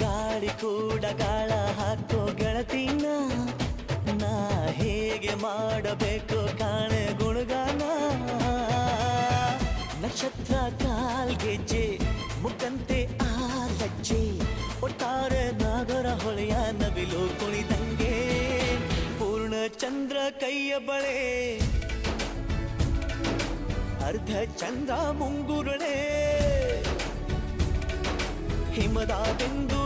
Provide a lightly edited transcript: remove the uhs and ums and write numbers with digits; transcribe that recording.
ಗಾಳಿ ಕೂಡ ಗಾಳ ಹಾಕೋ ಗೆಳತಿನ ನಾ ಹೇಗೆ ಮಾಡಬೇಕು ಕಾಣೆ ಗುಣಗಾನ ನಕ್ಷತ್ರ ಕಾಲ್ಗೆಜ್ಜೆ ಮುಖಂತೆ ಆ ಲಜ್ಜೆ ಒಟ್ಟಾರೆ ನಾಗರ ಹೊಳೆಯ ನವಿಲು ಕುಣಿದಂಗೆ ಪೂರ್ಣ ಚಂದ್ರ ಕೈಯ ಬಳೆ ಅರ್ಧ ಚಂದ್ರ ಮುಂಗುರುಳೆ ಹಿಮದ ಬಿಂದು